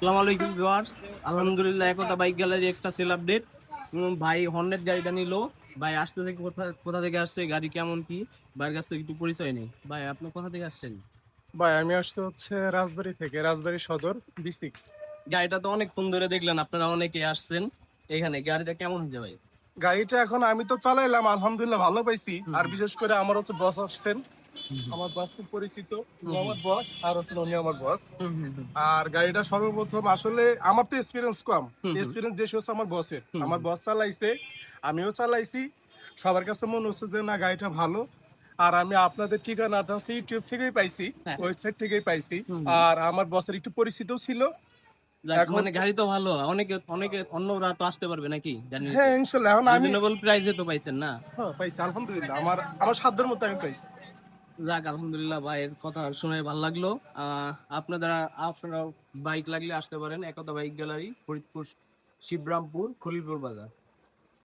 আসসালামু আলাইকুম ভিউয়ার্স, আলহামদুলিল্লাহ Ekta bike gallery extra sale update. ভাই হর্নেট গাড়িটা নিলো। ভাই আসতে থেকে কোথা কোথা থেকে আসছে, গাড়ি কেমন কি, ভাইয়ের কাছ থেকে একটু পরিচয় নেই। ভাই আপনি কোথা থেকে আসছেন? ভাই আমি আসছি রাজবাড়ী থেকে, রাজবাড়ী সদর বিসিক। গাড়িটা তো অনেকক্ষণ ধরে দেখলেন, আপনারা অনেকে আসছেন এখানে। গাড়িটা কেমন হচ্ছে ভাই? গাড়িটা এখন আমি তো চালাইলাম, আলহামদুলিল্লাহ ভালো পাইছি। আর বিশেষ করে আমার বস আসছেন, আমার বস খুব পরিচিত, মোহাম্মদ বস, আর উনি আমার বস। আর গাড়িটা সর্বপ্রথম আসলে আমার তো এক্সপিরিয়েন্স কম, এক্সপিরিয়েন্স বেশি হচ্ছে আমার বসের। আমার বস চালাইছে, আমিও চালাইছি, সবার কাছে মনে হচ্ছে যে না গাড়িটা ভালো। আর আমি আপনাদের ঠিকানাটা হচ্ছে ইউটিউব থেকেই পাইছি, হ্যাঁ। ওয়েবসাইট থেকেই পাইছি। আর আমার বসের একটু পরিচিত ছিল। এখন মানে গাড়ি তো ভালো, অনেকে অনেকে অন্যরা তো আসতে পারবে নাকি জানি হ্যাঁ ইনশাল্লাহ, এখন আমি রিজনেবল প্রাইসে তো পাইছেন না? পাইছি আলহামদুলিল্লাহ, আমার আমার সাধ্যের মতো আমি পাইছি। যাক আলহামদুলিল্লাহ, ভাইয়ের কথা শুনে ভালো লাগলো। আপনারা বাইক লাগলে আসতে পারেন একতা বাইক গ্যালারি, ফরিদপুর, শিবরামপুর, খলিলপুর বাজার।